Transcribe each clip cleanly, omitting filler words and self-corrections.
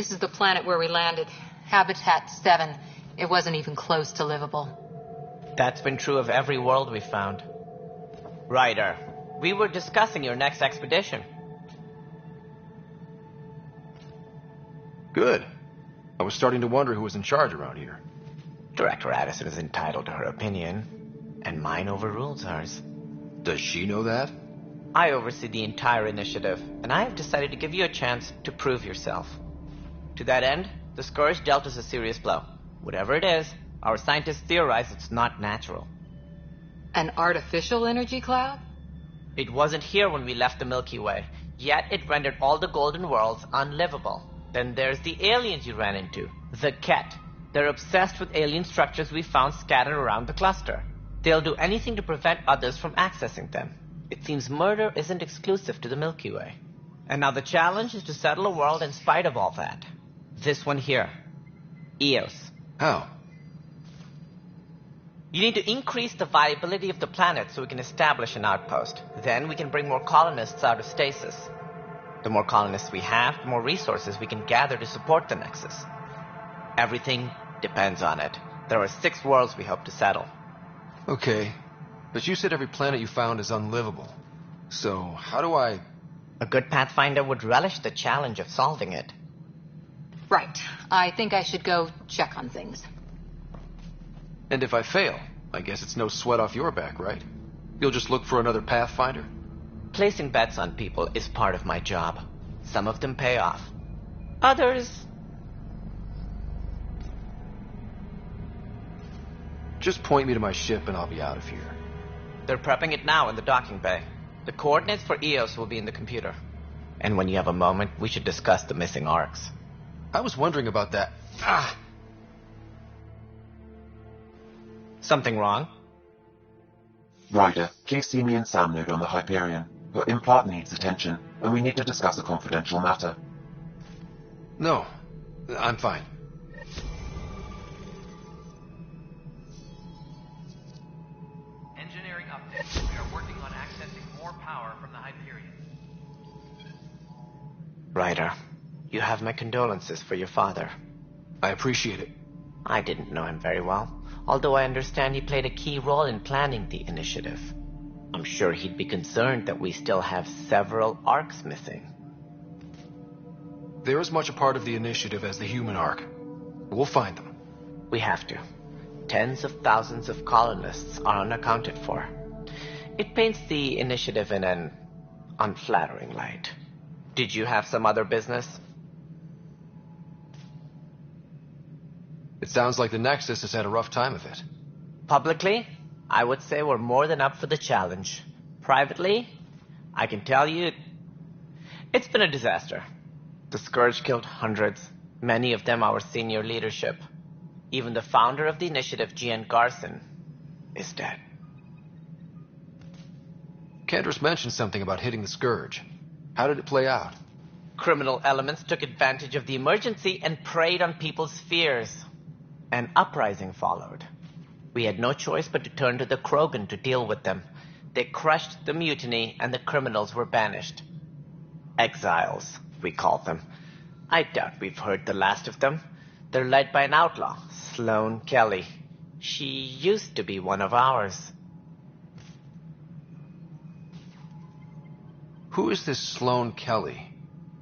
This is the planet where we landed. Habitat 7. It wasn't even close to livable. That's been true of every world we've found. Ryder, we were discussing your next expedition. Good. I was starting to wonder who was in charge around here. Director Addison is entitled to her opinion, and mine overrules hers. Does she know that? I oversee the entire initiative, and I have decided to give you a chance to prove yourself. To that end, the Scourge dealt us a serious blow. Whatever it is, our scientists theorize it's not natural. An artificial energy cloud? It wasn't here when we left the Milky Way, yet it rendered all the golden worlds unlivable. Then there's the aliens you ran into, the Ket. They're obsessed with alien structures we found scattered around the cluster. They'll do anything to prevent others from accessing them. It seems murder isn't exclusive to the Milky Way. And now the challenge is to settle a world in spite of all that. This one here. Eos. How? You need to increase the viability of the planet so we can establish an outpost. Then we can bring more colonists out of stasis. The more colonists we have, the more resources we can gather to support the Nexus. Everything depends on it. There are 6 worlds we hope to settle. Okay, but you said every planet you found is unlivable. So, how do I... A good Pathfinder would relish the challenge of solving it. Right. I think I should go check on things. And if I fail, I guess it's no sweat off your back, right? You'll just look for another Pathfinder? Placing bets on people is part of my job. Some of them pay off. Others... Just point me to my ship and I'll be out of here. They're prepping it now in the docking bay. The coordinates for Eos will be in the computer. And when you have a moment, we should discuss the missing arcs. I was wondering about that. Ah! Something wrong? Ryder, please see me and Sam node on the Hyperion. Your implant needs attention, and we need to discuss a confidential matter. No, I'm fine. Engineering update. We are working on accessing more power from the Hyperion. Ryder, you have my condolences for your father. I appreciate it. I didn't know him very well, although I understand he played a key role in planning the initiative. I'm sure he'd be concerned that we still have several arcs missing. They're as much a part of the initiative as the human arc. We'll find them. We have to. Tens of thousands of colonists are unaccounted for. It paints the initiative in an unflattering light. Did you have some other business? It sounds like the Nexus has had a rough time of it. Publicly, I would say we're more than up for the challenge. Privately, I can tell you, it's been a disaster. The Scourge killed hundreds, many of them our senior leadership. Even the founder of the initiative, Gian Garson, is dead. Cantress mentioned something about hitting the Scourge. How did it play out? Criminal elements took advantage of the emergency and preyed on people's fears. An uprising followed. We had no choice but to turn to the Krogan to deal with them. They crushed the mutiny and the criminals were banished. Exiles, we call them. I doubt we've heard the last of them. They're led by an outlaw, Sloane Kelly. She used to be one of ours. Who is this Sloane Kelly?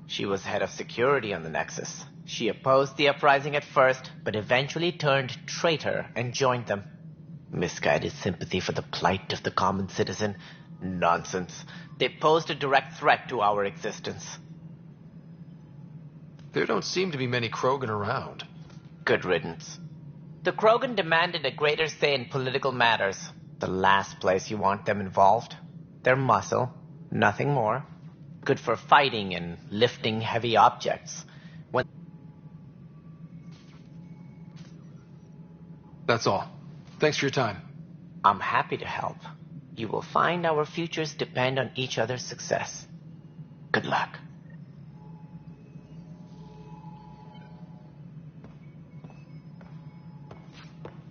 She was head of security on the Nexus. She opposed the uprising at first, but eventually turned traitor and joined them. Misguided sympathy for the plight of the common citizen? Nonsense. They posed a direct threat to our existence. There don't seem to be many Krogan around. Good riddance. The Krogan demanded a greater say in political matters. The last place you want them involved. They're muscle, nothing more. Good for fighting and lifting heavy objects. That's all. Thanks for your time. I'm happy to help. You will find our futures depend on each other's success. Good luck.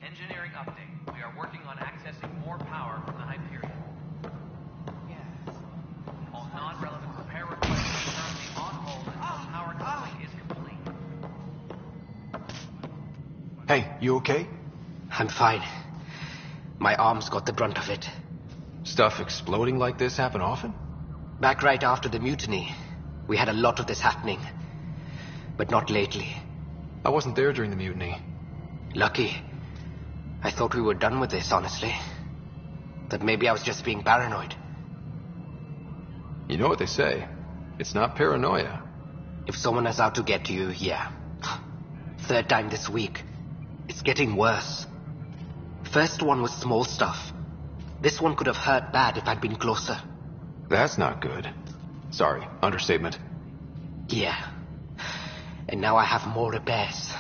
Engineering update. We are working on accessing more power from the Hyperion. Yes. All non-relevant repair requests are currently on hold until power complete is complete. Hey, you okay? I'm fine. My arms got the brunt of it. Stuff exploding like this happen often? Back right after the mutiny, we had a lot of this happening. But not lately. I wasn't there during the mutiny. Lucky. I thought we were done with this, honestly. That maybe I was just being paranoid. You know what they say. It's not paranoia. If someone is out to get you, yeah. Third time this week. It's getting worse. First one was small stuff. This one could have hurt bad if I'd been closer. That's not good. Sorry, understatement. Yeah. And now I have more repairs.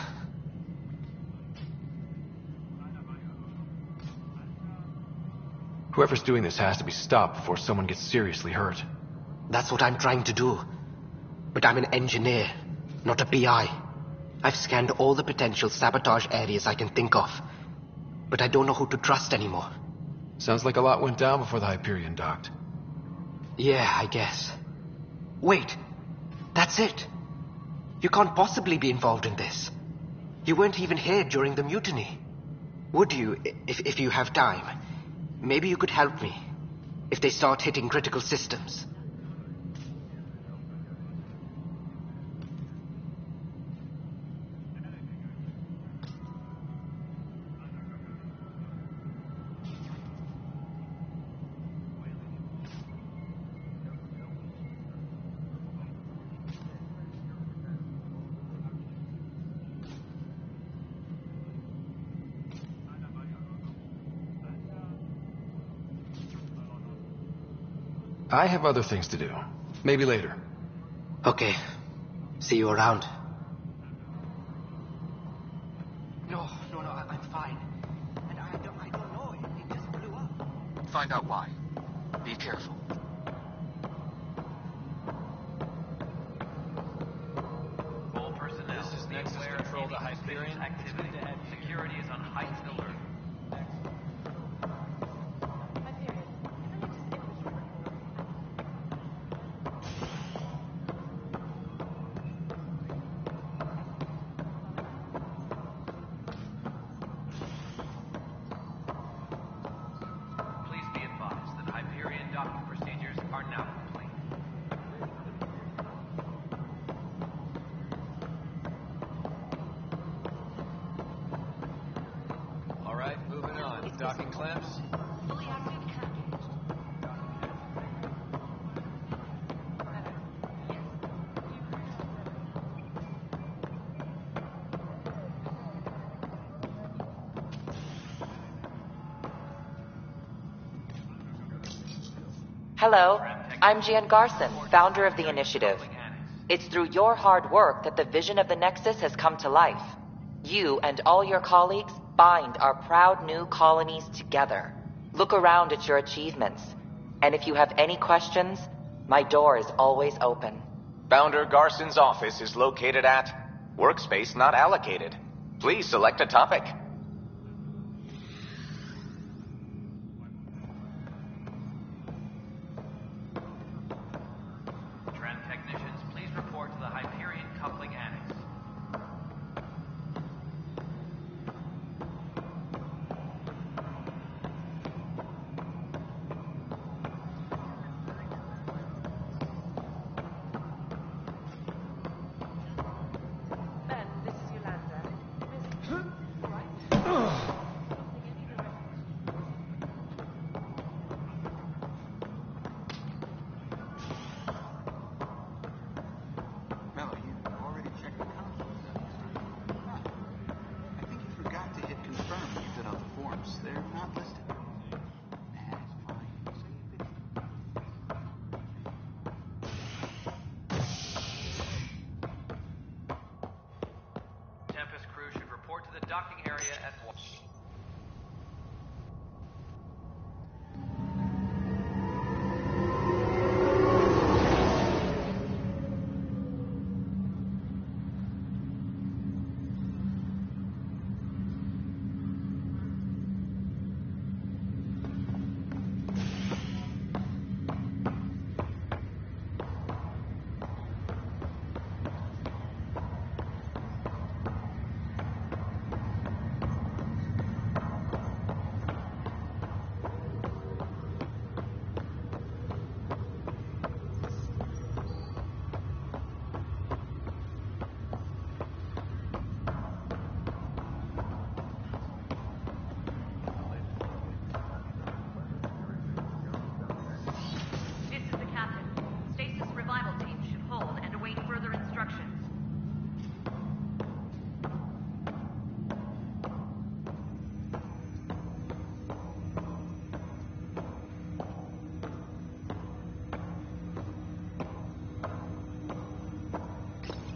Whoever's doing this has to be stopped before someone gets seriously hurt. That's what I'm trying to do. But I'm an engineer, not a PI. I've scanned all the potential sabotage areas I can think of. But I don't know who to trust anymore. Sounds like a lot went down before the Hyperion docked. Yeah, I guess. Wait. That's it. You can't possibly be involved in this. You weren't even here during the mutiny. Would you, if you have time? Maybe you could help me. If they start hitting critical systems. I have other things to do. Maybe later. Okay. See you around. No, I'm fine. And I don't know. It just blew up. Find out why. Be careful. All personnel. This is Nexus Control to Hyperion. Activity. Security is on heightened alert. Please be advised that Hyperion docking procedures are now complete. All right, moving on. Docking clamps. Hello, I'm Jan Garson, founder of the initiative. It's through your hard work that the vision of the Nexus has come to life. You and all your colleagues bind our proud new colonies together. Look around at your achievements. And if you have any questions, my door is always open. Founder Garson's office is located at Workspace Not Allocated. Please select a topic. Tram technicians, please report to the Hyperion coupling annex. Ben, this is Yolanda. Mello, you already checked the console settings, right? I think you forgot to hit confirm when you fill out the forms. They're not listed. Nah, it's fine. So you could... Tempest crew should report to the docking area at once.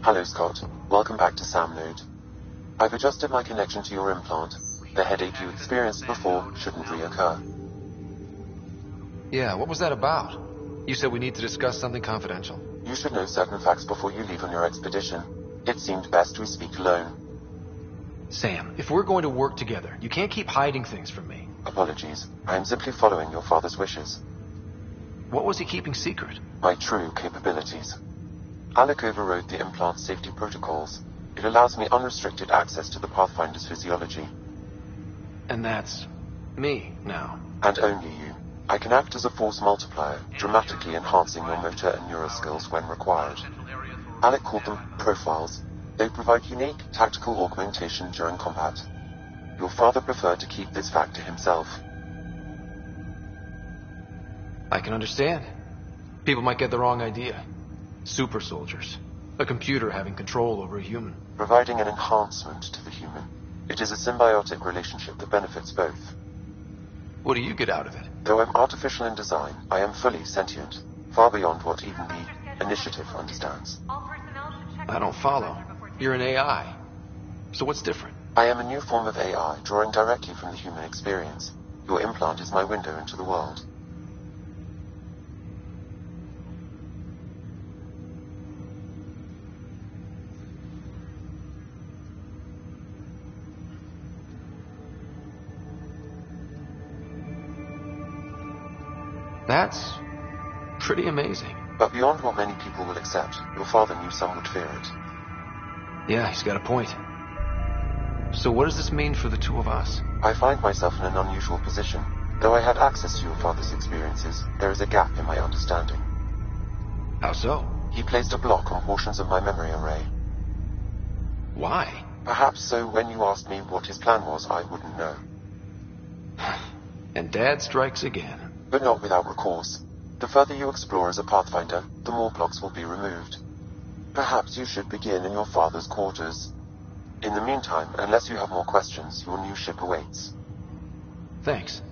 Hello, Scott. Welcome back to Sam Node. I've adjusted my connection to your implant. The headache you experienced before shouldn't reoccur. Yeah, what was that about? You said we need to discuss something confidential. You should know certain facts before you leave on your expedition. It seemed best we speak alone. Sam, if we're going to work together, you can't keep hiding things from me. Apologies. I am simply following your father's wishes. What was he keeping secret? My true capabilities. Alec overrode the implant's safety protocols. It allows me unrestricted access to the Pathfinder's physiology. And that's me now. And only you. I can act as a force multiplier, dramatically enhancing your motor and neural skills when required. Alec called them profiles. They provide unique tactical augmentation during combat. Your father preferred to keep this fact to himself. I can understand. People might get the wrong idea. Super soldiers. A computer having control over a human. Providing an enhancement to the human. It is a symbiotic relationship that benefits both. What do you get out of it? Though I'm artificial in design, I am fully sentient, far beyond what even the Initiative understands. I don't follow. You're an AI. So what's different? I am a new form of AI, drawing directly from the human experience. Your implant is my window into the world. That's pretty amazing. But beyond what many people will accept, your father knew some would fear it. Yeah, he's got a point. So what does this mean for the two of us? I find myself in an unusual position. Though I had access to your father's experiences, there is a gap in my understanding. How so? He placed a block on portions of my memory array. Why? Perhaps so when you asked me what his plan was, I wouldn't know. And Dad strikes again. But not without recourse. The further you explore as a Pathfinder, the more blocks will be removed. Perhaps you should begin in your father's quarters. In the meantime, unless you have more questions, your new ship awaits. Thanks.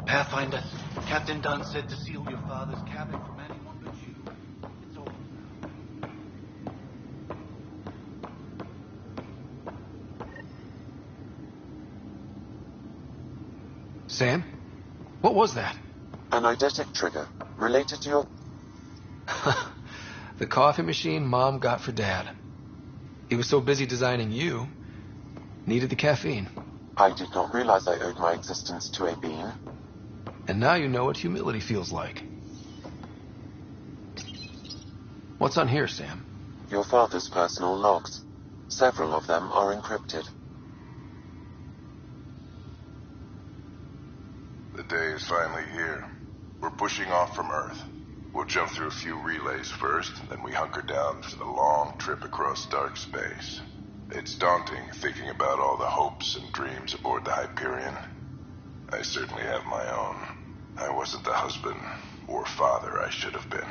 Pathfinder, Captain Dunn said to seal your father's cabin from anyone but you. It's over. Sam? What was that? An eidetic trigger, related to your... The coffee machine Mom got for Dad. He was so busy designing you, needed the caffeine. I did not realize I owed my existence to a being. And now you know what humility feels like. What's on here, Sam? Your father's personal logs. Several of them are encrypted. The day is finally here. We're pushing off from Earth. We'll jump through a few relays first, then we hunker down for the long trip across dark space. It's daunting thinking about all the hopes and dreams aboard the Hyperion. I certainly have my own. I wasn't the husband or father I should have been.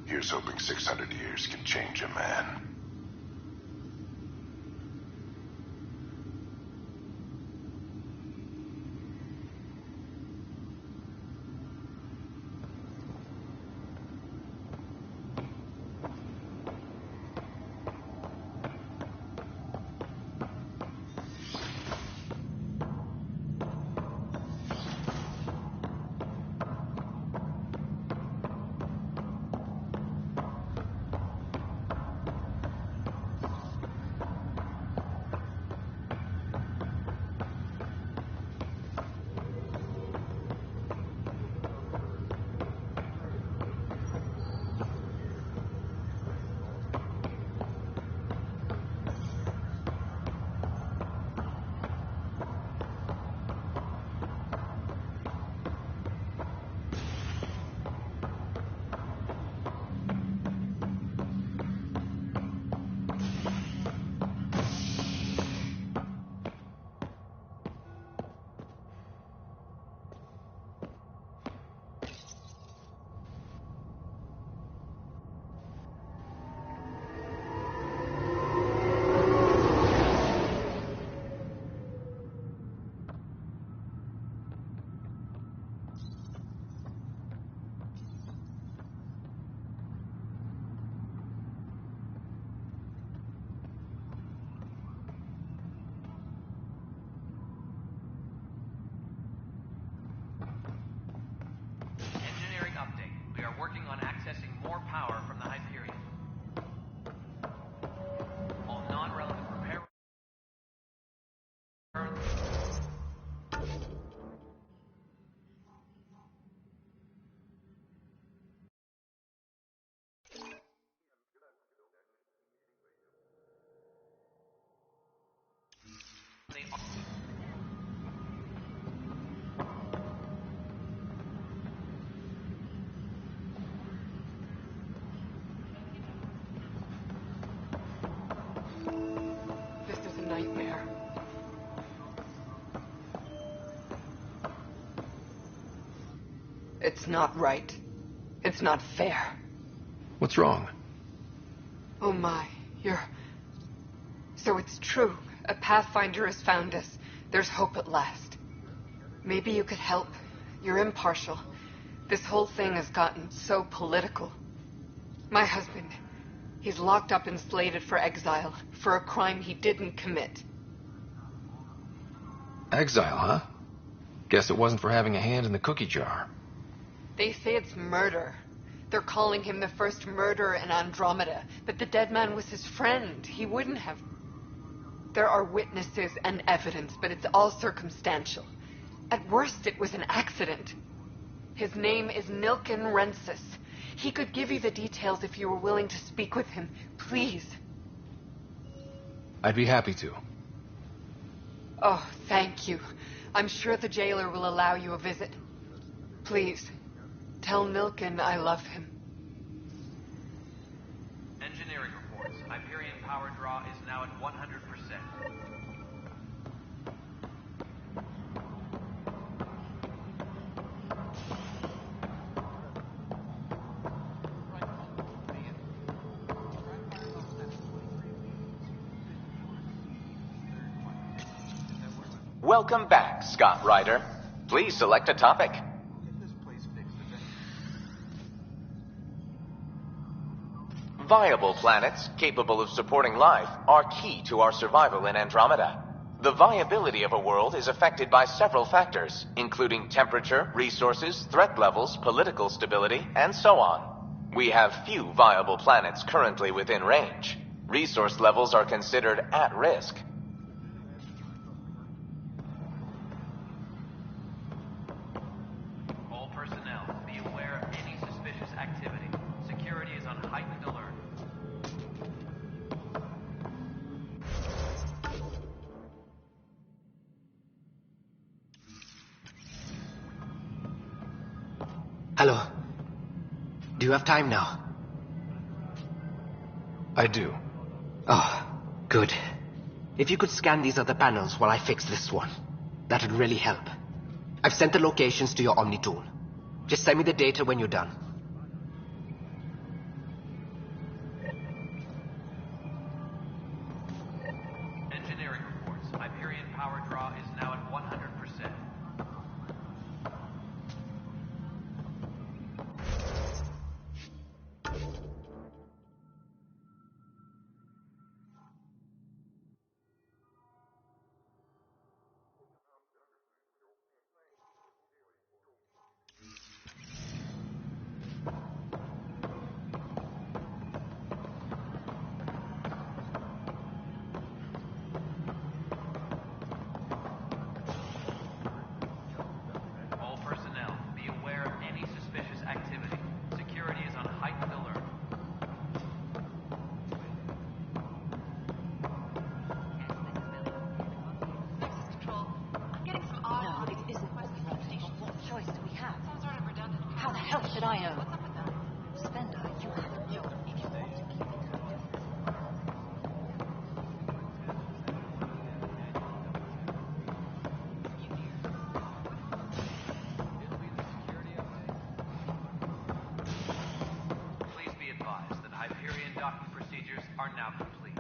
Here's hoping 600 years can change a man. Engineering update. We are working on accessing more power from the Hyperion. All non-relevant repair... This is a nightmare. It's not right. It's not fair. What's wrong? Oh my, you're... So it's true. A Pathfinder has found us. There's hope at last. Maybe you could help. You're impartial. This whole thing has gotten so political. My husband, he's locked up and slated for exile for a crime he didn't commit. Exile, huh? Guess it wasn't for having a hand in the cookie jar. They say it's murder. They're calling him the first murderer in Andromeda, but the dead man was his friend. He wouldn't have... There are witnesses and evidence, but it's all circumstantial. At worst, it was an accident. His name is Nilken Rensis. He could give you the details if you were willing to speak with him. Please. I'd be happy to. Oh, thank you. I'm sure the jailer will allow you a visit. Please, tell Nilken I love him. Engineering reports. Hyperion power draw is now at 100%. Welcome back, Scott Ryder. Please select a topic. Get this place fixed eventually. Viable planets capable of supporting life are key to our survival in Andromeda. The viability of a world is affected by several factors, including temperature, resources, threat levels, political stability, and so on. We have few viable planets currently within range. Resource levels are considered at risk. All personnel, be aware of any suspicious activity. Security is on heightened alert. Hello. Do you have time now? I do. Oh, good. If you could scan these other panels while I fix this one, that would really help. I've sent the locations to your Omni tool. Just send me the data when you're done. Engineering reports. Hyperion power draw is now at 100%. All personnel, be aware of any suspicious activity. Security is on heightened alert. Control. I'm getting some odd. No, it isn't what we want. What choice do we have? Some sort of redundant. How the hell should I know? What's up with that? Spender, you have a job if you want to keep it active. Please be advised that Hyperion docking procedures are now complete.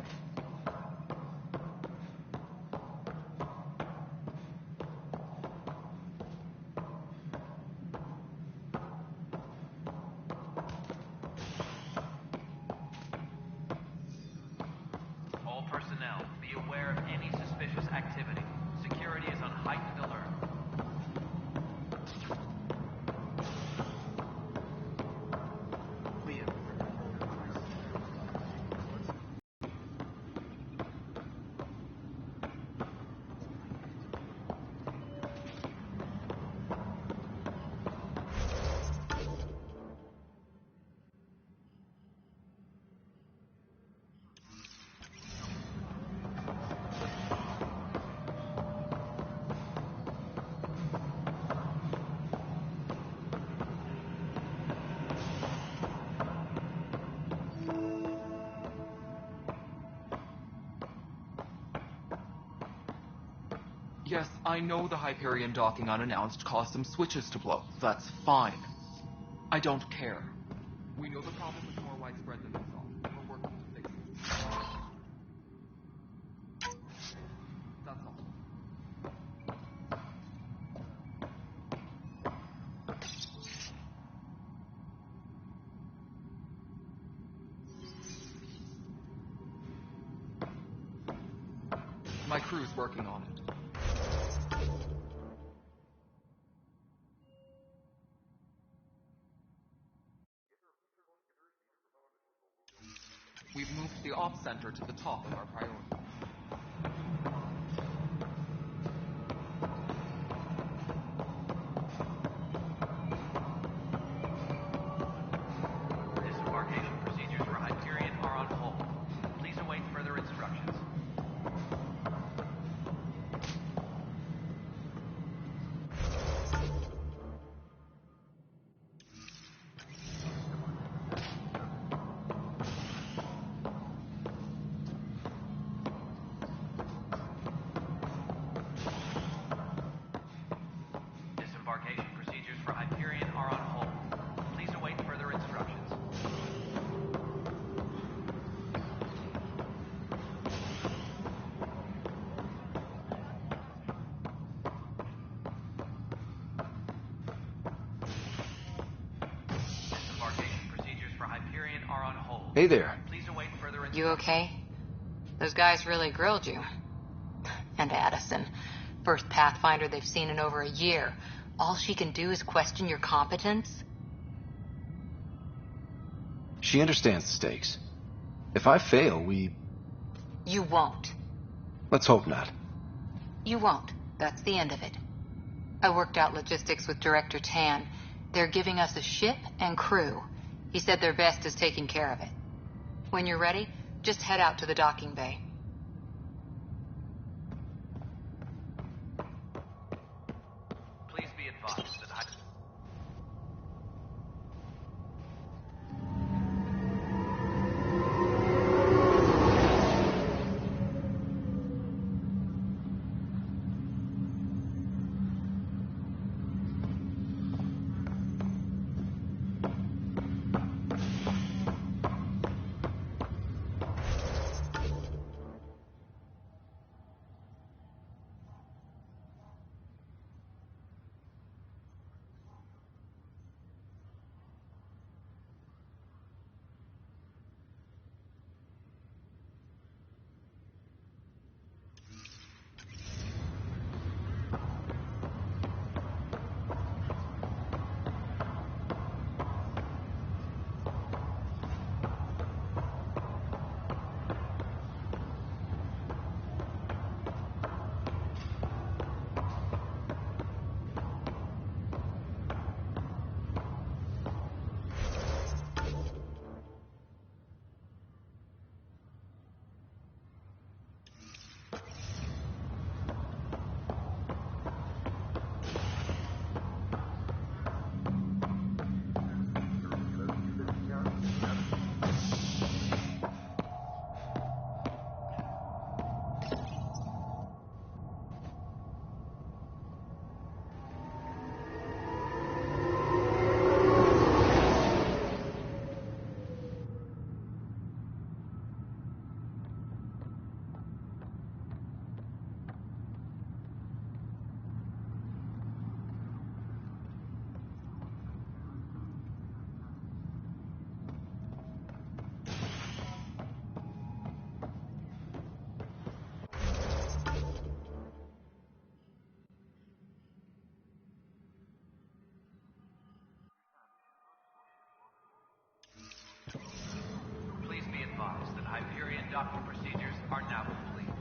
All personnel, be aware of any suspicious activity. Security is on heightened alert. Yes, I know the Hyperion docking unannounced caused some switches to blow. That's fine. I don't care. We know the problem is more widespread than we thought. We're working to fix it. That's all. My crew's working on it. We've moved the ops center to the top of our priority. Disembarkation procedures for Hyperion are on hold. Please await further instructions. Hey there. Please await further You okay? Those guys really grilled you. And Addison. First Pathfinder they've seen in over a year. All she can do is question your competence? She understands the stakes. If I fail, You won't. let's hope not. You won't. That's the end of it. I worked out logistics with Director Tan. They're giving us a ship and crew. He said their best is taking care of it. When you're ready, just head out to the docking bay. Please be advised that Hyperion docking procedures are now complete.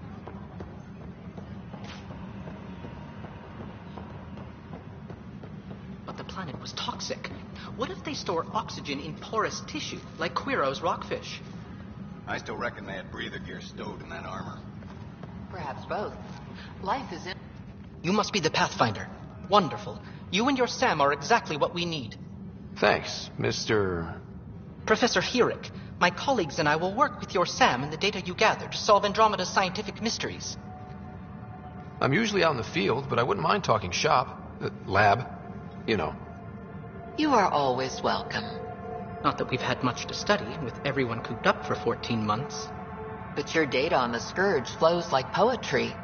But the planet was toxic. What if they store oxygen in porous tissue, like Quiro's rockfish? I still reckon they had breather gear stowed in that armor. Perhaps both. Life is in... You must be the Pathfinder. Wonderful. You and your Sam are exactly what we need. Thanks, Mr. Professor Herrick, my colleagues and I will work with your Sam and the data you gather to solve Andromeda's scientific mysteries. I'm usually out in the field, but I wouldn't mind talking shop. Lab. You know. You are always welcome. Not that we've had much to study, with everyone cooped up for 14 months. But your data on the Scourge flows like poetry.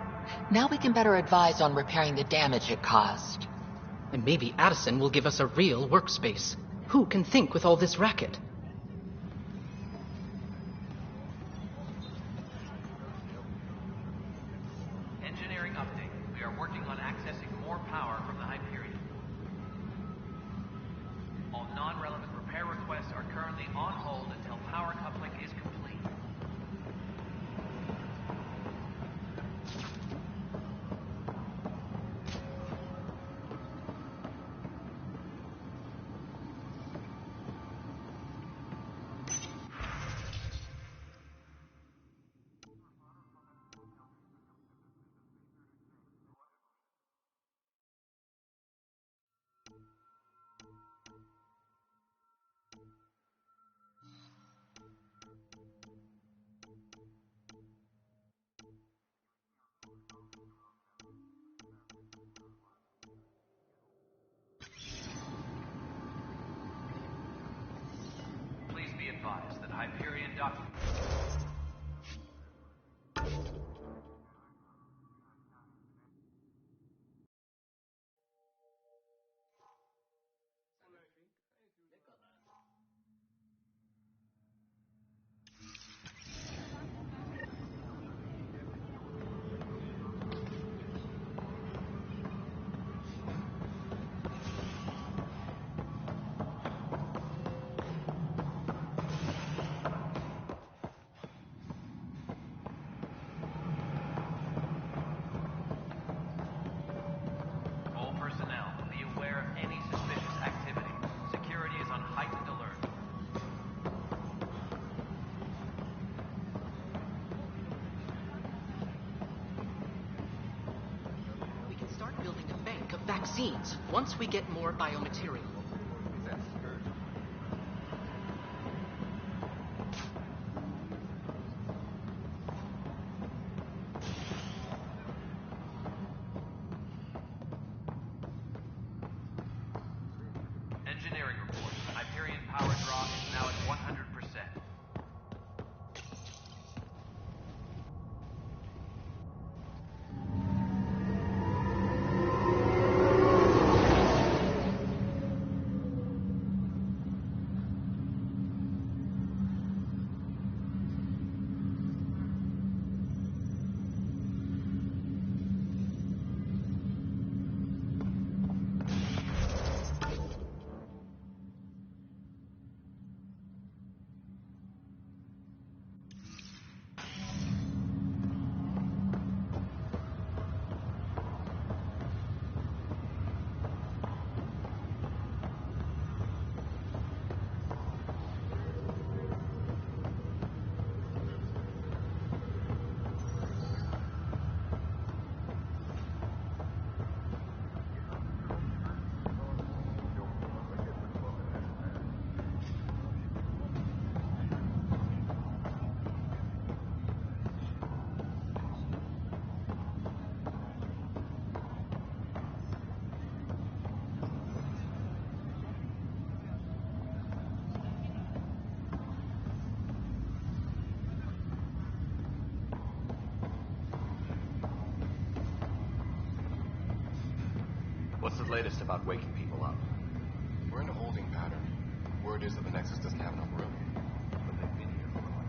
Now we can better advise on repairing the damage it caused. And maybe Addison will give us a real workspace. Who can think with all this racket? Engineering update. We are working on accessing more power from the Hyperion. All non-relevant repair requests are currently on hold until power coupling is complete. Please be advised that Hyperion docking... vaccines once we get more biomaterial. Engineering report. Hyperion power draw is now at 100%. What's the latest about waking people up? We're in a holding pattern. Word is that the Nexus doesn't have enough room. But they've been here for a while.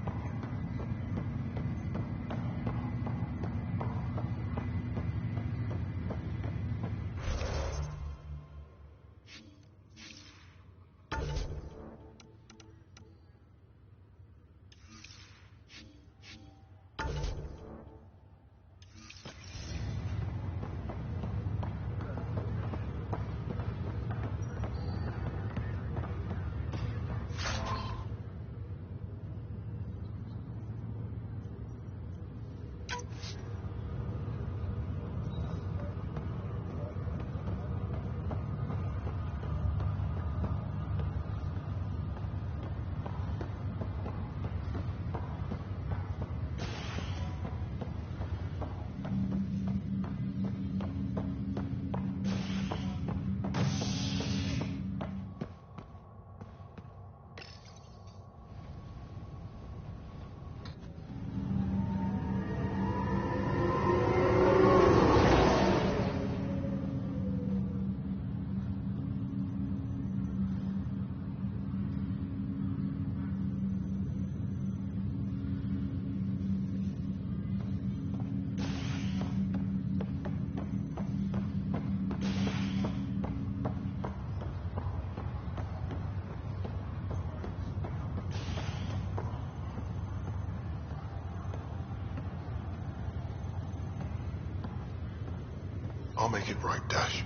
I'll make it right, Dash.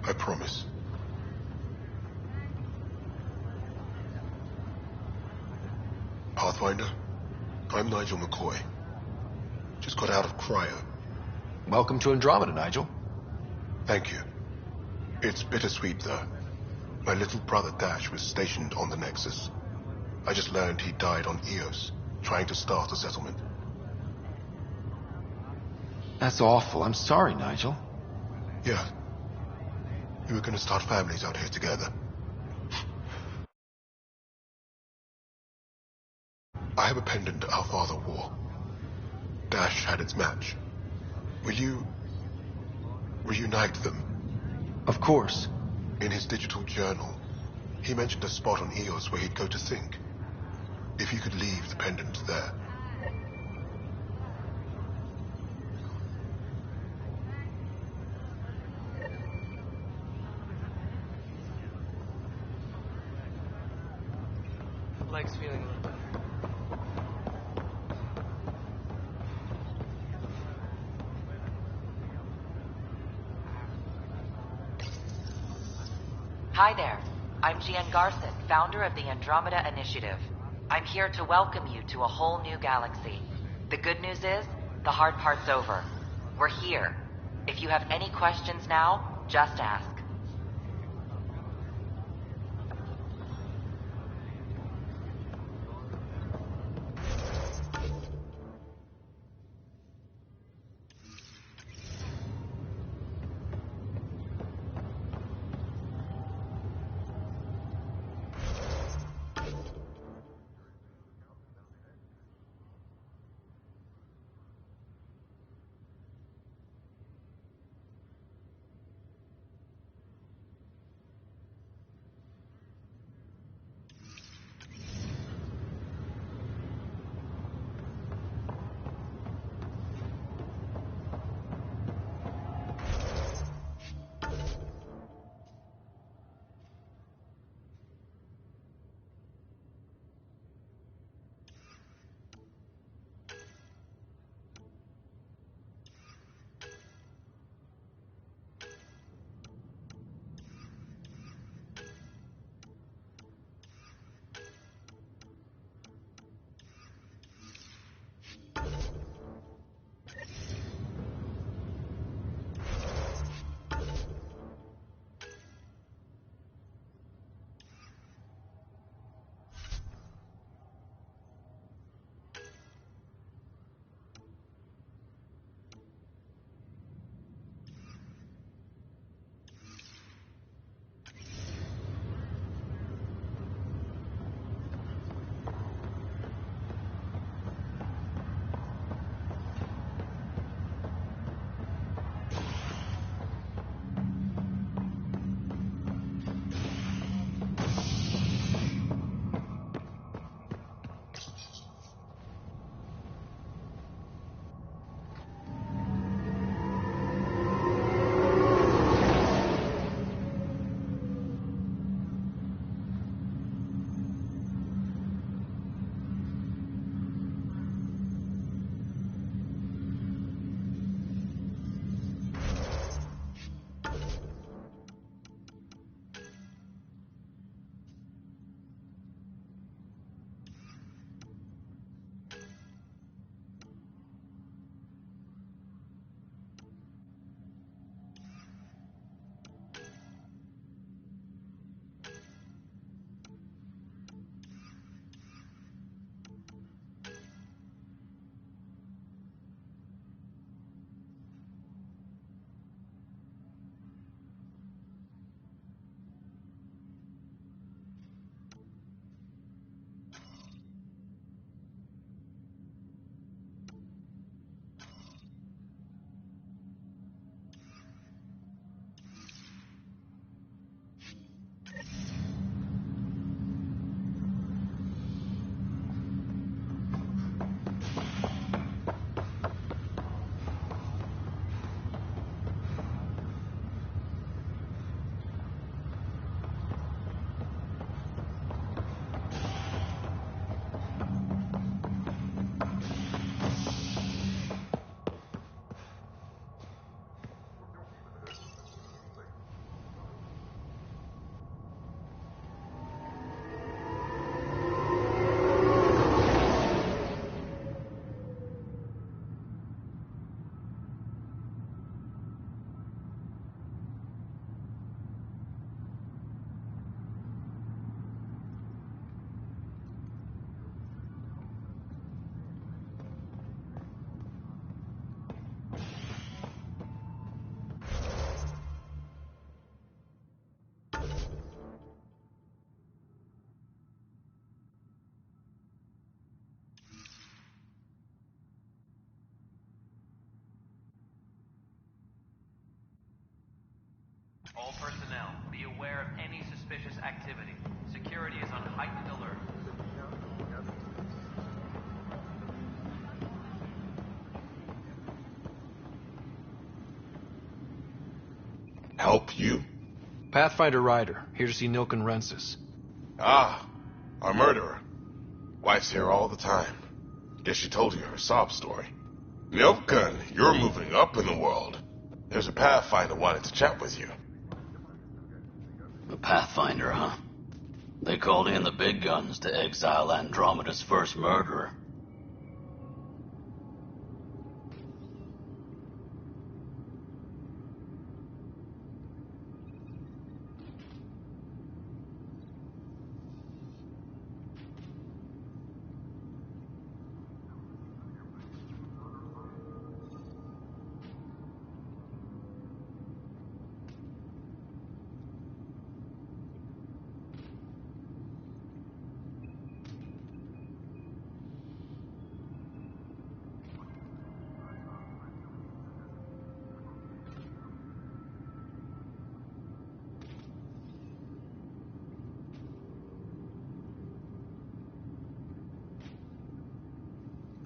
I promise. Pathfinder, I'm Nigel McCoy. Just got out of cryo. Welcome to Andromeda, Nigel. Thank you. It's bittersweet, though. My little brother Dash was stationed on the Nexus. I just learned he died on Eos, trying to start a settlement. That's awful. I'm sorry, Nigel. Yeah. We were gonna start families out here together. I have a pendant our father wore. Dash had its match. Will you reunite them? Of course. In his digital journal, he mentioned a spot on Eos where he'd go to think. If you could leave the pendant there. Leg's feeling a little better. Hi there. I'm Gian Garson, founder of the Andromeda Initiative. I'm here to welcome you to a whole new galaxy. The good news is, the hard part's over. We're here. If you have any questions now, Just ask. All personnel, be aware of any suspicious activity. Security is on heightened alert. Help you? Pathfinder Ryder, here to see Nilken Rensis. Ah, our murderer. Wife's here all the time. Guess she told you her sob story. Nilken, you're moving up in the world. There's a Pathfinder wanted to chat with you. A Pathfinder, huh? They called in the big guns to exile Andromeda's first murderer.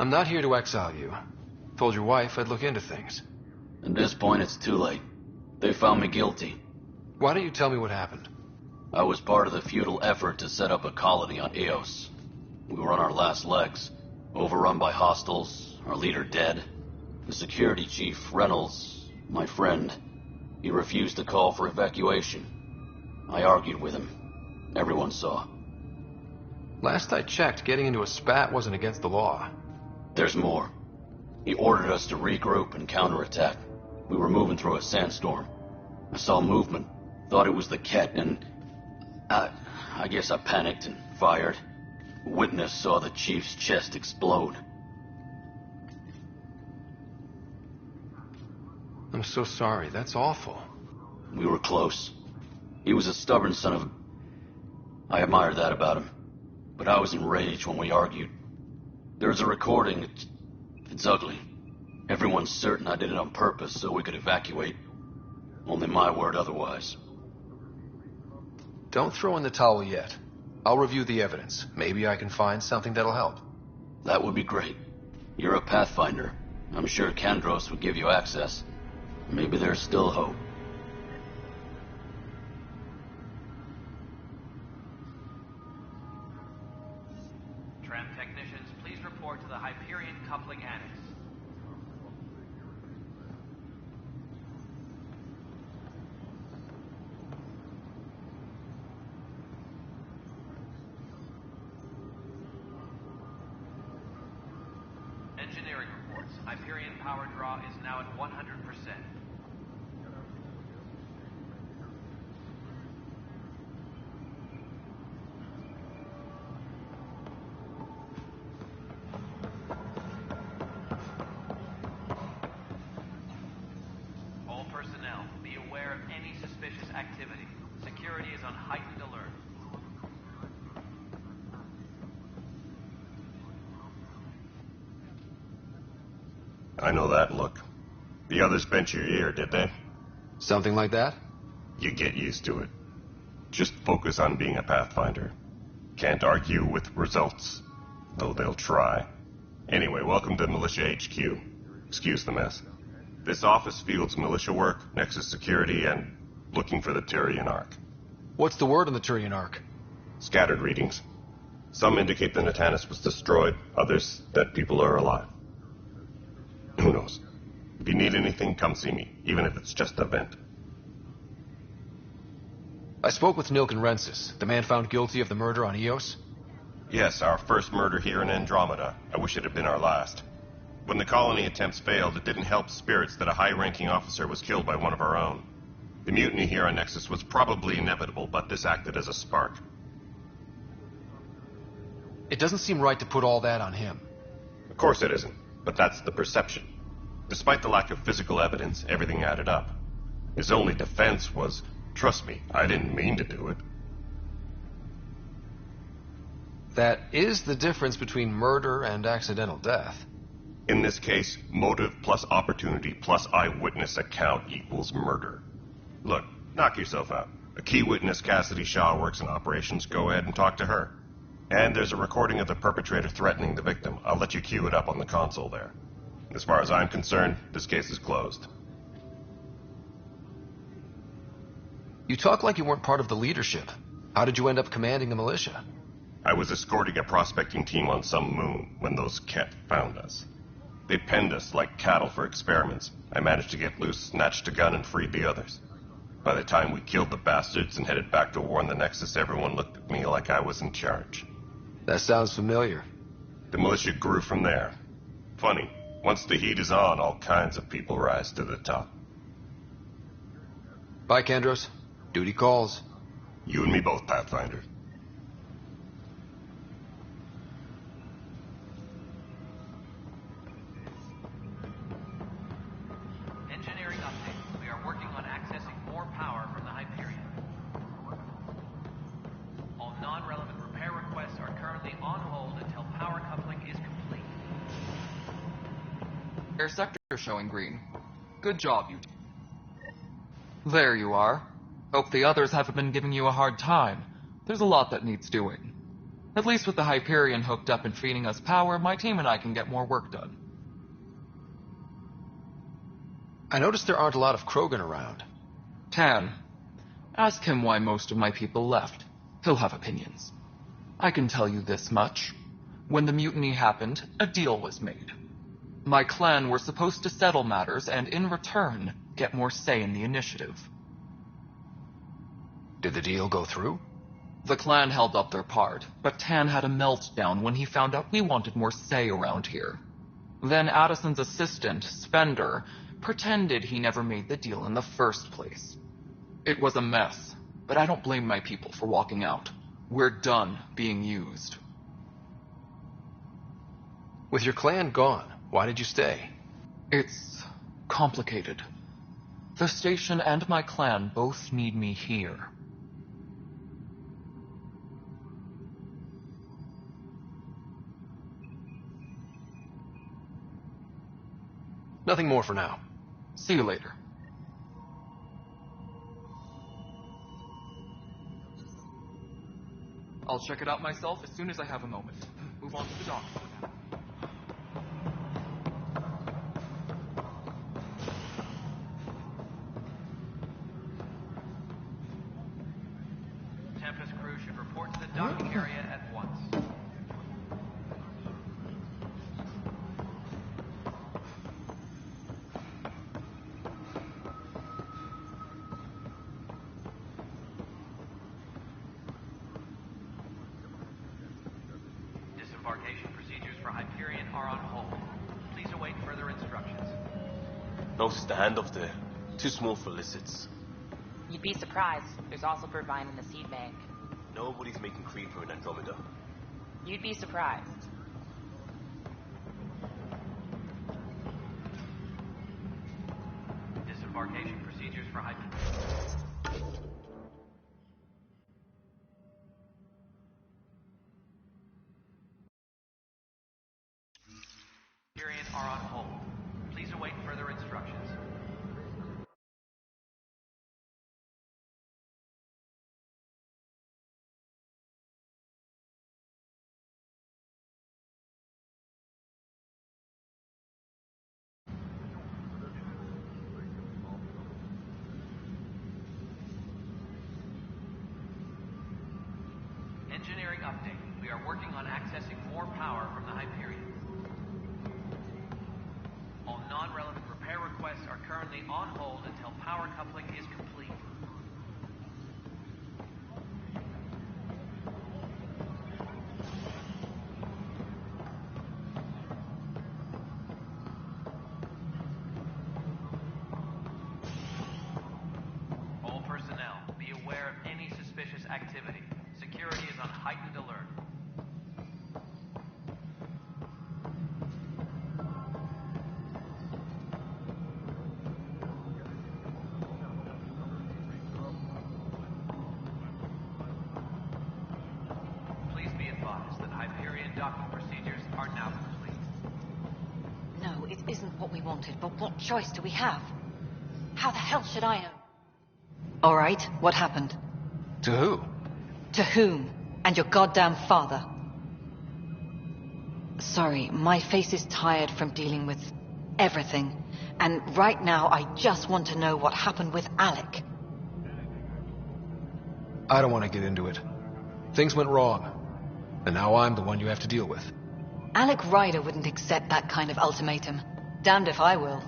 I'm not here to exile you. Told your wife I'd look into things. At this point, it's too late. They found me guilty. Why don't you tell me what happened? I was part of the futile effort to set up a colony on Eos. We were on our last legs, overrun by hostiles, our leader dead. The security chief, Reynolds, my friend, he refused to call for evacuation. I argued with him. Everyone saw. Last I checked, getting into a spat wasn't against the law. There's more. He ordered us to regroup and counterattack. We were moving through a sandstorm. I saw movement, thought it was the Ket, and I guess I panicked and fired. A witness saw the chief's chest explode. I'm so sorry. That's awful. We were close. He was a stubborn son of... I admired that about him. But I was enraged when we argued. There's a recording. It's ugly. Everyone's certain I did it on purpose so we could evacuate. Only my word otherwise. Don't throw in the towel yet. I'll review the evidence. Maybe I can find something that'll help. That would be great. You're a Pathfinder. I'm sure Kandros would give you access. Maybe there's still hope. Tram technicians, please report to the Hyperion Coupling Annex. Engineering reports. Hyperion power draw is now at 100%. All personnel, be aware of any suspicious activity. Security is on heightened alert. I know that look. The others bent your ear, did they? Something like that? You get used to it. Just focus on being a Pathfinder. Can't argue with results, though they'll try. Anyway, welcome to Militia HQ. Excuse the mess. This office fields militia work, Nexus security, and looking for the Tyrian Ark. What's the word on the Tyrian Ark? Scattered readings. Some indicate the Natanus was destroyed, others that people are alive. Who knows? If you need anything, come see me, even if it's just a vent. I spoke with Nilk and Rensis, the man found guilty of the murder on Eos. Yes, our first murder here in Andromeda. I wish it had been our last. When the colony attempts failed, it didn't help spirits that a high-ranking officer was killed by one of our own. The mutiny here on Nexus was probably inevitable, but this acted as a spark. It doesn't seem right to put all that on him. Of course it isn't, but that's the perception. Despite the lack of physical evidence, everything added up. His only defense was, trust me, I didn't mean to do it. That is the difference between murder and accidental death. In this case, motive plus opportunity plus eyewitness account equals murder. Look, knock yourself out. A key witness, Cassidy Shaw, works in operations. Go ahead and talk to her. And there's a recording of the perpetrator threatening the victim. I'll let you cue it up on the console there. As far as I'm concerned, this case is closed. You talk like you weren't part of the leadership. How did you end up commanding the militia? I was escorting a prospecting team on some moon when those Ket found us. They penned us like cattle for experiments. I managed to get loose, snatched a gun, and freed the others. By the time we killed the bastards and headed back to warn the Nexus, everyone looked at me like I was in charge. That sounds familiar. The militia grew from there. Funny, once the heat is on, all kinds of people rise to the top. Bye, Kandros. Duty calls. You and me both, Pathfinder. Engineering update. We are working on accessing more power from the Hyperion. All non-relevant repair requests are currently on hold until power coupling is complete. Air sector showing green. Good job, you. There you are. Hope the others haven't been giving you a hard time. There's a lot that needs doing. At least with the Hyperion hooked up and feeding us power, my team and I can get more work done. I noticed there aren't a lot of Krogan around. Tan, ask him why most of my people left. He'll have opinions. I can tell you this much. When the mutiny happened, a deal was made. My clan were supposed to settle matters and, in return, get more say in the initiative. Did the deal go through? The clan held up their part, but Tan had a meltdown when he found out we wanted more say around here. Then Addison's assistant, Spender, pretended he never made the deal in the first place. It was a mess, but I don't blame my people for walking out. We're done being used. With your clan gone, why did you stay? It's complicated. The station and my clan both need me here. Nothing more for now. See you later. I'll check it out myself as soon as I have a moment. Move on to the dock. Tempest crew should report to the docking area at once. Disembarkation procedures for Hyperion are on hold. Please await further instructions. Notice the handoff there. Too small for lizards. You'd be surprised. There's also Purvine in the seed bank. Nobody's making Creeper in Andromeda. You'd be surprised. Disembarkation procedures for Hyperion are on hold. Please await further instructions. Engineering update. We are working on accessing more power from the Hyperion. All non-relevant repair requests are currently on hold until power coupling is complete. All personnel, be aware of any suspicious activity. Security is on heightened alert. Please be advised that Hyperion docking procedures are now complete. No, it isn't what we wanted, but what choice do we have? How the hell should I know? All right, what happened? To who? To whom? And your goddamn father. Sorry, my face is tired from dealing with everything. And right now, I just want to know what happened with Alec. I don't want to get into it. Things went wrong. And now I'm the one you have to deal with. Alec Ryder wouldn't accept that kind of ultimatum. Damned if I will.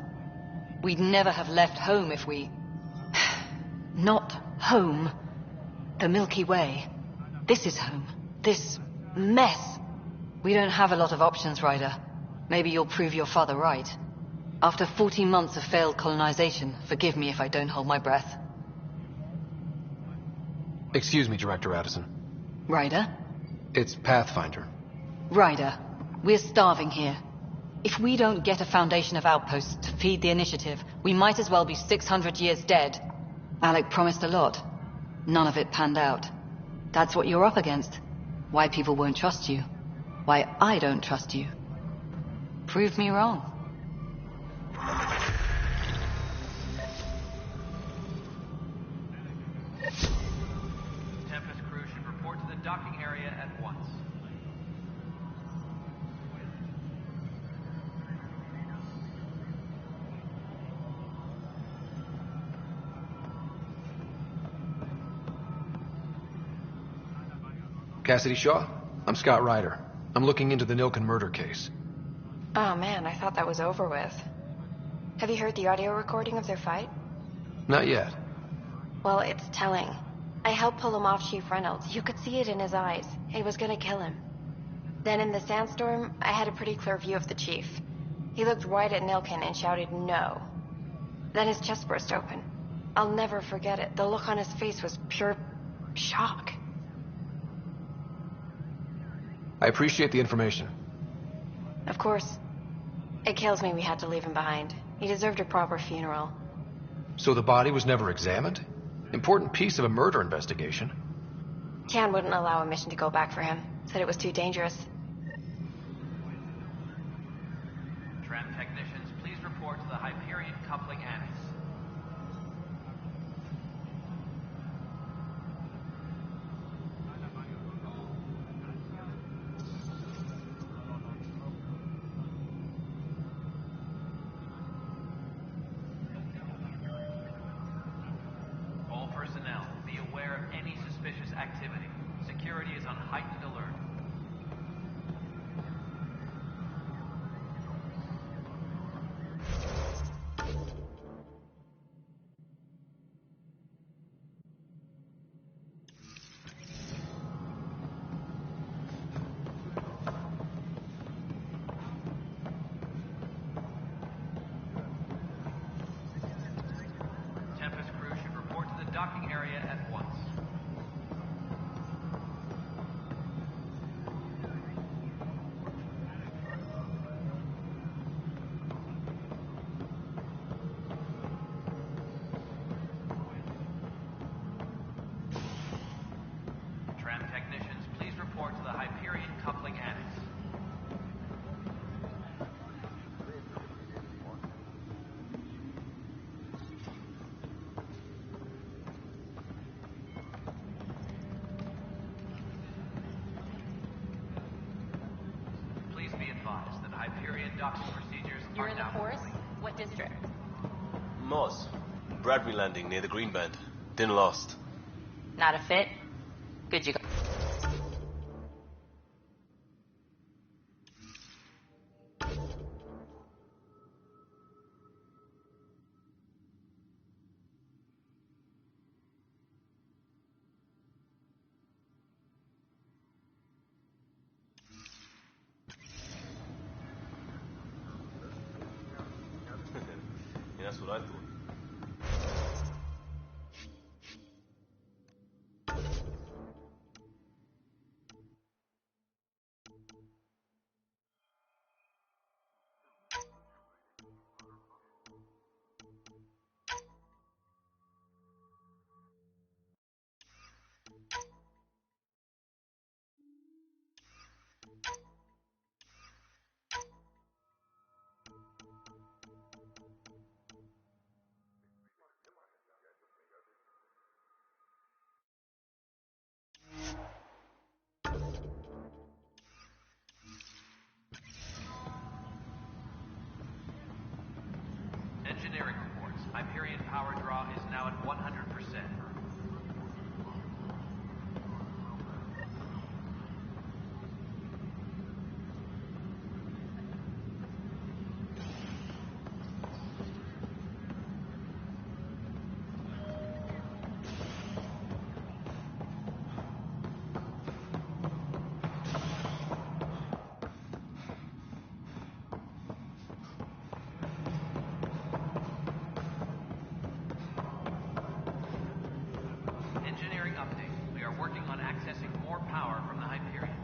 We'd never have left home if we... Not home. The Milky Way. This is home. This mess. We don't have a lot of options, Ryder. Maybe you'll prove your father right. After 14 months of failed colonization, forgive me if I don't hold my breath. Excuse me, Director Addison. Ryder? It's Pathfinder. Ryder, we're starving here. If we don't get a foundation of outposts to feed the initiative, we might as well be 600 years dead. Alec promised a lot. None of it panned out. That's what you're up against. Why people won't trust you. Why I don't trust you. Prove me wrong. Tempest crew should report to the docking area at once. Cassidy Shaw? I'm Scott Ryder. I'm looking into the Nilken murder case. Oh man, I thought that was over with. Have you heard the audio recording of their fight? Not yet. Well, it's telling. I helped pull him off Chief Reynolds. You could see it in his eyes. He was gonna kill him. Then in the sandstorm, I had a pretty clear view of the chief. He looked right at Nilken and shouted no. Then his chest burst open. I'll never forget it. The look on his face was pure shock. I appreciate the information. Of course. It kills me we had to leave him behind. He deserved a proper funeral. So the body was never examined? Important piece of a murder investigation. Tian wouldn't allow a mission to go back for him. Said it was too dangerous. Tram technicians, please report to the Hyperion Coupling Annex. All personnel, be aware of any suspicious activity. Security is on heightened alert. Tempest crew should report to the docking area at once. Tram technicians, please report to the Hyperion Coupling Annex. Please be advised that Hyperion docking procedures You're are in the now force? complete. What district? Moss. Bradbury Landing near the Green Band. Didn't lost. Not a fit? Good you go. Yeah, that's what I thought. Engineering reports. Hyperion power draw is now at 100%. Engineering update. We are working on accessing more power from the Hyperion.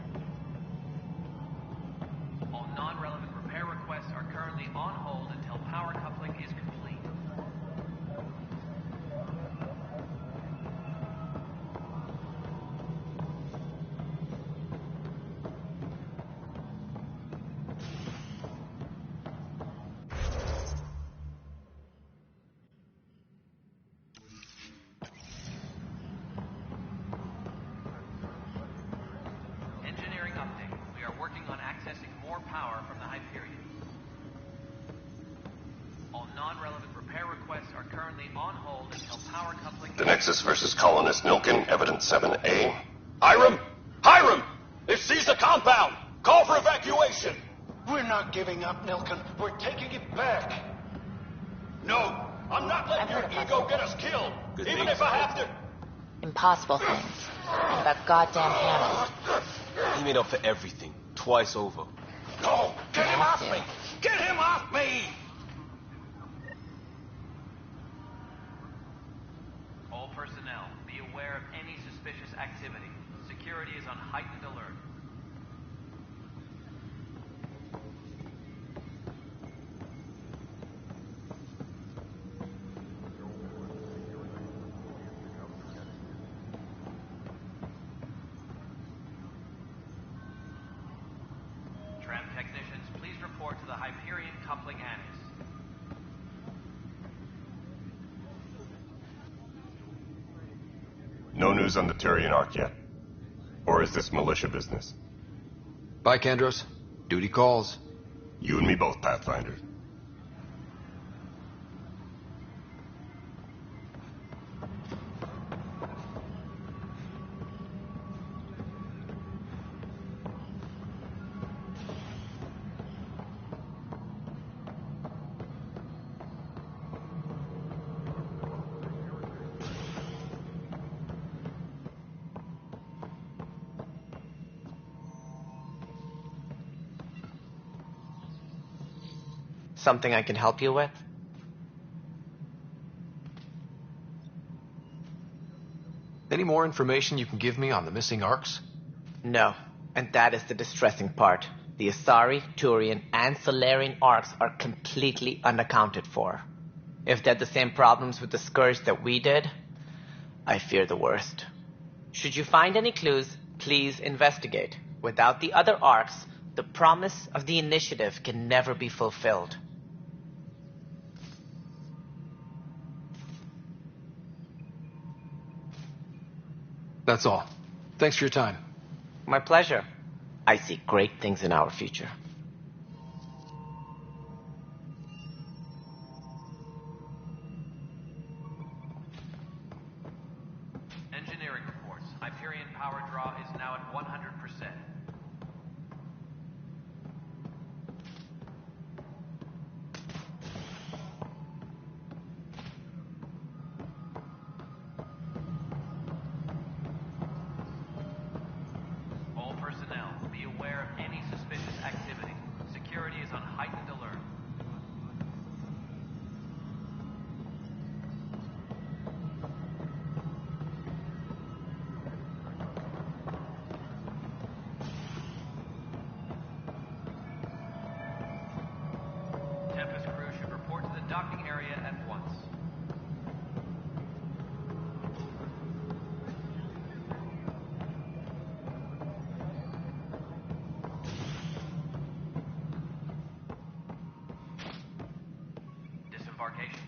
All non-relevant repair requests are currently on hold until power coupling is complete. Engineering update. We are working on accessing more power from the Hyperion. All non-relevant repair requests are currently on hold until power coupling The Nexus versus Colonist Nilken, Evidence 7A. Hiram! Hiram! compound! Call for evacuation! We're not giving up, Nilkin. We're taking it back. No, I'm not letting your ego get us killed. Even if I have to... Impossible things. Like that goddamn Hammond. He made up for everything, twice over. No! Get him off me! Get him off me! All personnel, be aware of any suspicious activity. Security is on heightened alert. Tram technicians, please report to the Hyperion Coupling Annex. No news on the Turian Ark yet? Or is this militia business? Bye, Kandros. Duty calls. You and me both, Pathfinder. Something I can help you with? Any more information you can give me on the missing arcs? No, and that is the distressing part. The Asari, Turian, and Solarian arcs are completely unaccounted for. If they had the same problems with the Scourge that we did, I fear the worst. Should you find any clues, please investigate. Without the other arcs, the promise of the Initiative can never be fulfilled. That's all. Thanks for your time. My pleasure. I see great things in our future. Engineering reports. Hyperion power draw is now at 100%. All personnel, be aware of any suspicious activity. Security is on heightened alert. Tempest crew should report to the docking area at once. Disembarkation.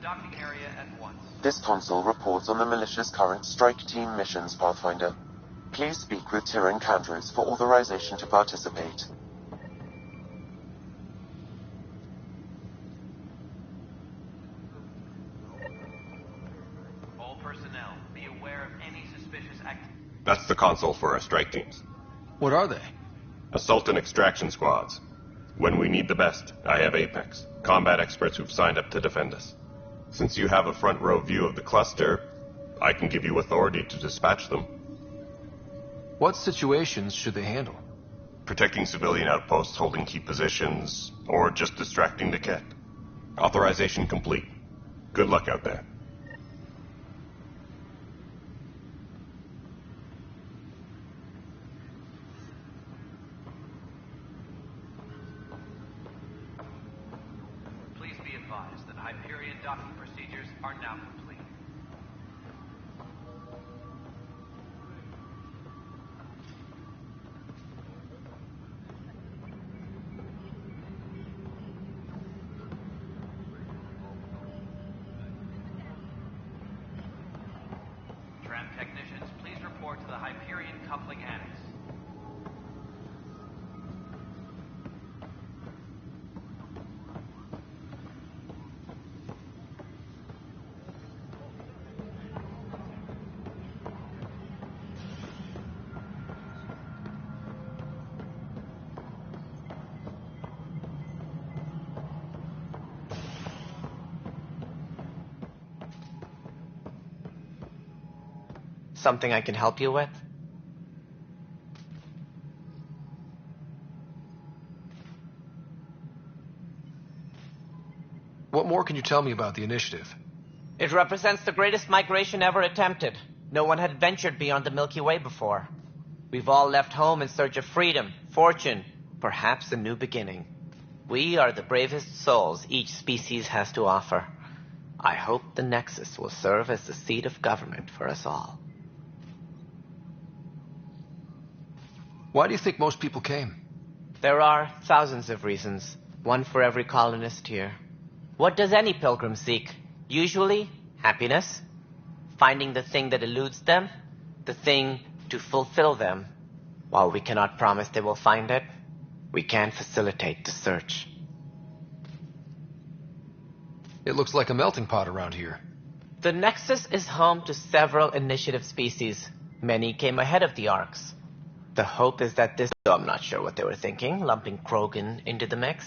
docking area at once. This console reports on the militia's current strike team missions, Pathfinder. Please speak with Tyrion Candrews for authorization to participate. All personnel, be aware of any suspicious activity. That's the console for our strike teams. What are they? Assault and extraction squads. When we need the best, I have Apex, combat experts who've signed up to defend us. Since you have a front row view of the cluster, I can give you authority to dispatch them. What situations should they handle? Protecting civilian outposts holding key positions, or just distracting the Ket. Authorization complete. Good luck out there. Please be advised that Hyperion docking procedures are now complete. Tram technicians, please report to the Hyperion coupling annex. Something I can help you with? What more can you tell me about the initiative? It represents the greatest migration ever attempted. No one had ventured beyond the Milky Way before. We've all left home in search of freedom, fortune, perhaps a new beginning. We are the bravest souls each species has to offer. I hope the Nexus will serve as the seat of government for us all. Why do you think most people came? There are thousands of reasons, one for every colonist here. What does any pilgrim seek? Usually, happiness, finding the thing that eludes them, the thing to fulfill them. While we cannot promise they will find it, we can facilitate the search. It looks like a melting pot around here. The Nexus is home to several initiative species. Many came ahead of the Arks. The hope is that this... I'm not sure what they were thinking, lumping Krogan into the mix.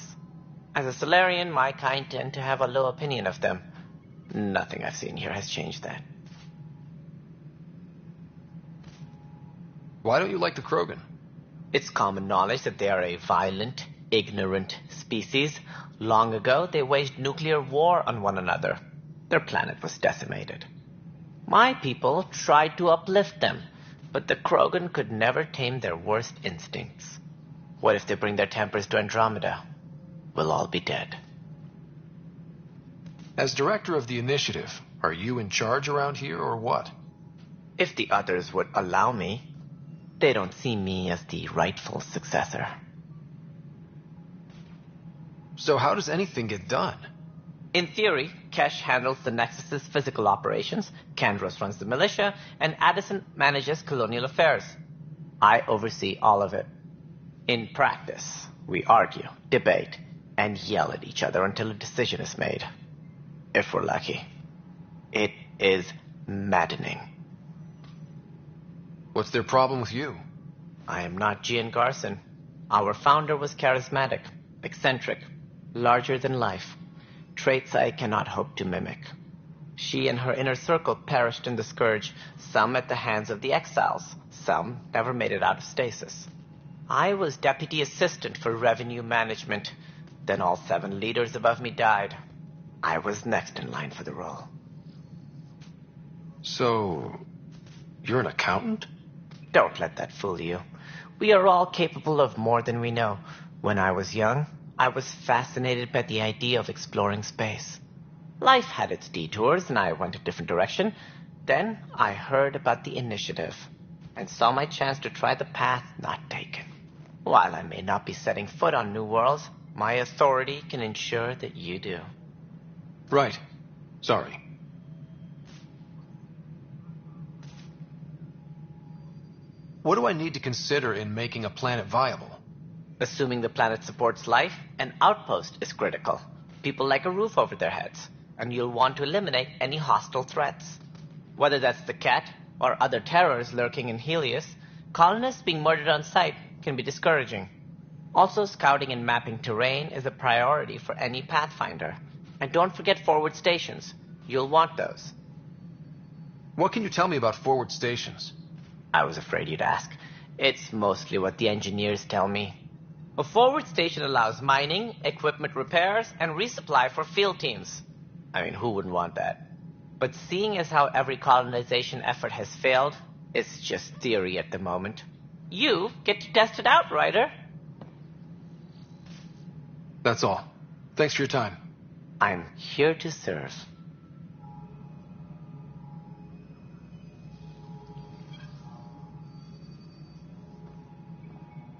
As a Solarian, my kind tend to have a low opinion of them. Nothing I've seen here has changed that. Why don't you like the Krogan? It's common knowledge that they are a violent, ignorant species. Long ago, they waged nuclear war on one another. Their planet was decimated. My people tried to uplift them, but the Krogan could never tame their worst instincts. What if they bring their tempers to Andromeda? We'll all be dead. As director of the initiative, are you in charge around here or what? If the others would allow me, they don't see me as the rightful successor. So how does anything get done? In theory, Kesh handles the Nexus's physical operations, Kandros runs the militia, and Addison manages colonial affairs. I oversee all of it. In practice, we argue, debate, and yell at each other until a decision is made. If we're lucky. It is maddening. What's their problem with you? I am not Gian Garson. Our founder was charismatic, eccentric, larger than life. Traits I cannot hope to mimic. She and her inner circle perished in the Scourge, some at the hands of the Exiles, some never made it out of stasis. I was deputy assistant for revenue management. Then all 7 leaders above me died. I was next in line for the role. So, you're an accountant? Don't let that fool you. We are all capable of more than we know. When I was young, I was fascinated by the idea of exploring space. Life had its detours, and I went a different direction. Then I heard about the initiative, and saw my chance to try the path not taken. While I may not be setting foot on New Worlds, my authority can ensure that you do. Right. Sorry. What do I need to consider in making a planet viable? Assuming the planet supports life, an outpost is critical. People like a roof over their heads, and you'll want to eliminate any hostile threats. Whether that's the cat or other terrors lurking in Helios, colonists being murdered on sight can be discouraging. Also, scouting and mapping terrain is a priority for any Pathfinder. And don't forget forward stations. You'll want those. What can you tell me about forward stations? I was afraid you'd ask. It's mostly what the engineers tell me. A forward station allows mining, equipment repairs, and resupply for field teams. I mean, who wouldn't want that? But seeing as how every colonization effort has failed, it's just theory at the moment. You get to test it out, Ryder. That's all. Thanks for your time. I'm here to serve.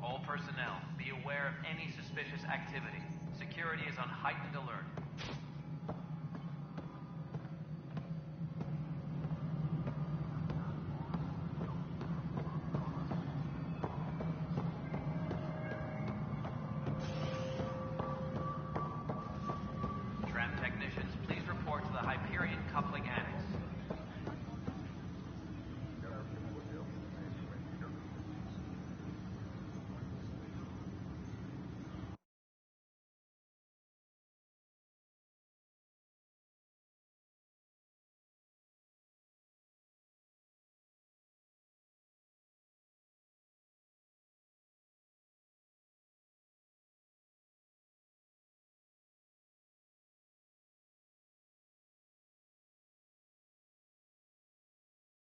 All personnel, be aware of any suspicious activity. Security is on heightened alert.